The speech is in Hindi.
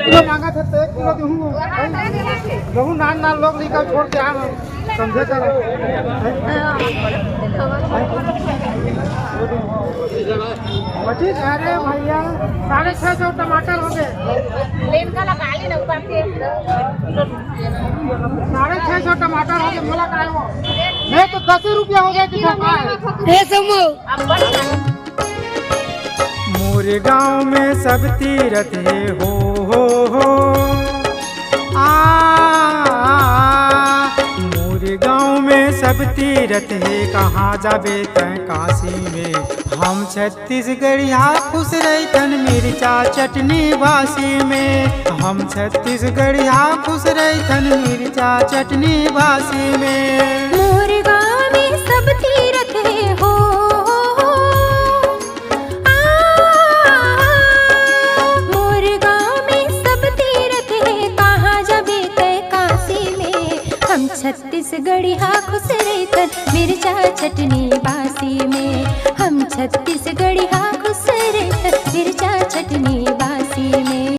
किलो मांगा था तो 1 किलो दूंगा। बहुत नान नान लोग निकल छोड़ के आए समझे कर। पच्चीस अरे भैया 650 टमाटर हो गए। 650 टमाटर हो गए बोला का वो नहीं तो 10 रुपया हो गया कि मोरे गांव में सब तीरथ है हो आ मोरे गांव में सब तीरथ है कहाँ जाबे तय काशी में। हम छत्तीसगढ़िया खुश रहतन मिर्चा चटनी बासी में। हम छत्तीसगढ़िया खुश रहतन मिर्चा चटनी बासी में। मोरे गांव में सब तीरथ है हो मोरे गांव में सब तीरथ है कहाँ जाबे तय काशी में। हम छत्तीसगढ़िया खुश रहतन मिर्चा चटनी बासी में। हम छत्तीसगढ़िया खुश रहतन मिर्चा चटनी